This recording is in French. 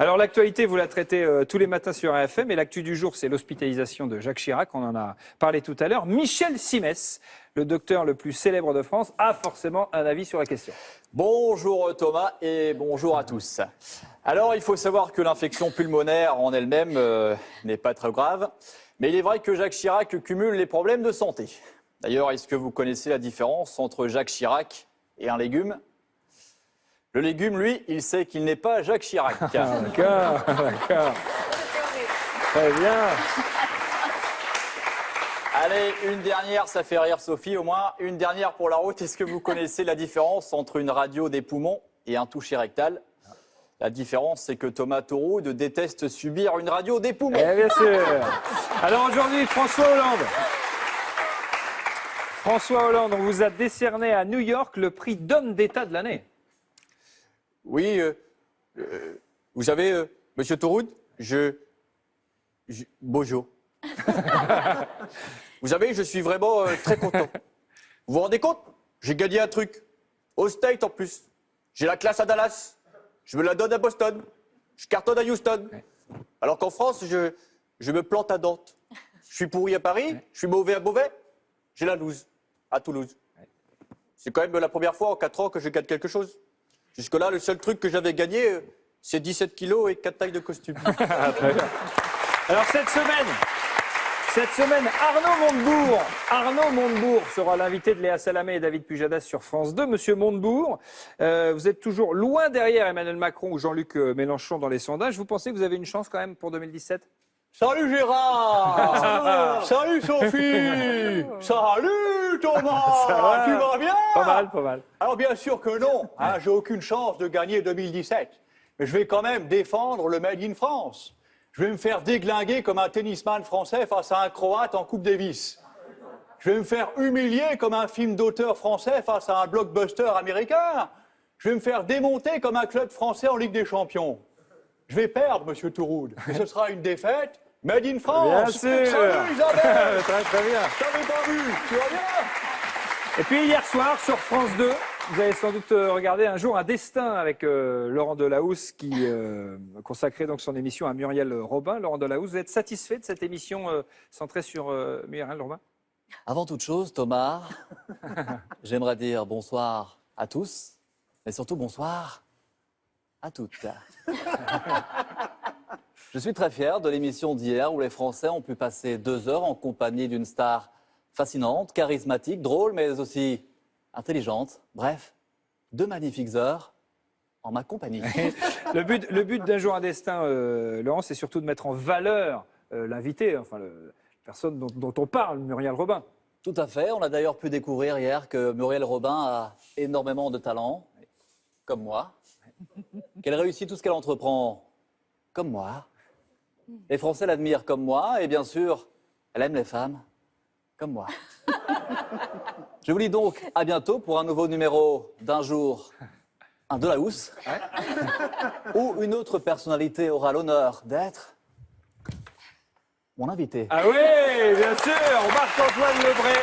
Alors l'actualité, vous la traitez tous les matins sur RFM et l'actu du jour, c'est l'hospitalisation de Jacques Chirac, on en a parlé tout à l'heure. Michel Simès, le docteur le plus célèbre de France, a forcément un avis sur la question. Bonjour Thomas et bonjour à tous. Alors il faut savoir que l'infection pulmonaire en elle-même n'est pas très grave, mais il est vrai que Jacques Chirac cumule les problèmes de santé. D'ailleurs, est-ce que vous connaissez la différence entre Jacques Chirac et un légume ? Le légume, lui, il sait qu'il n'est pas Jacques Chirac. D'accord. Très bien. Allez, une dernière, ça fait rire Sophie au moins. Une dernière pour la route. Est-ce que vous connaissez la différence entre une radio des poumons et un toucher rectal ? La différence, c'est que Thomas Tauroud déteste subir une radio des poumons. Eh bien sûr. Alors aujourd'hui, François Hollande, on vous a décerné à New York le prix d'homme d'État de l'année. Oui, vous savez, monsieur Tauroud, bonjour. Vous savez, je suis vraiment très content. Vous vous rendez compte ? J'ai gagné un truc. Au State en plus. J'ai la classe à Dallas. Je me la donne à Boston. Je cartonne à Houston. Alors qu'en France, je me plante à Nantes. Je suis pourri à Paris. Je suis mauvais à Beauvais. J'ai la loose à Toulouse. C'est quand même la première fois en 4 ans que je gagne quelque chose. Jusque-là, le seul truc que j'avais gagné, c'est 17 kilos et 4 tailles de costume. Très bien. Alors cette semaine, Arnaud Montebourg sera l'invité de Léa Salamé et David Pujadas sur France 2. Monsieur Montebourg, vous êtes toujours loin derrière Emmanuel Macron ou Jean-Luc Mélenchon dans les sondages. Vous pensez que vous avez une chance quand même pour 2017 ? Salut Gérard. Salut Sophie. Salut Thomas. Tu vas bien? Pas mal. Alors bien sûr que non, j'ai aucune chance de gagner 2017. Mais je vais quand même défendre le Made in France. Je vais me faire déglinguer comme un tennisman français face à un Croate en Coupe Davis. Je vais me faire humilier comme un film d'auteur français face à un blockbuster américain. Je vais me faire démonter comme un club français en Ligue des Champions. Je vais perdre, monsieur Tauroud, mais ce sera une défaite Made in France. Bien sûr. Salut Isabelle. Très bien. Je t'avais pas vu, tu vas bien? Et puis hier soir sur France 2, vous avez sans doute regardé Un jour un destin avec Laurent Delahousse qui consacrait donc son émission à Muriel Robin. Laurent Delahousse, vous êtes satisfait de cette émission centrée sur Muriel Robin ? Avant toute chose, Thomas, j'aimerais dire bonsoir à tous, mais surtout bonsoir à toutes. Je suis très fier de l'émission d'hier où les Français ont pu passer 2 heures en compagnie d'une star fascinante, charismatique, drôle, mais aussi intelligente. Bref, 2 magnifiques heures en ma compagnie. Le but d'Un jour un destin, Laurent, c'est surtout de mettre en valeur l'invité, enfin la personne dont on parle, Muriel Robin. Tout à fait. On a d'ailleurs pu découvrir hier que Muriel Robin a énormément de talent, comme moi. Qu'elle réussit tout ce qu'elle entreprend, comme moi. Les Français l'admirent comme moi, et bien sûr, elle aime les femmes, comme moi. Je vous dis donc à bientôt pour un nouveau numéro d'Un jour, un Delahousse, où une autre personnalité aura l'honneur d'être mon invité. Ah oui, bien sûr, Marc-Antoine Lebré.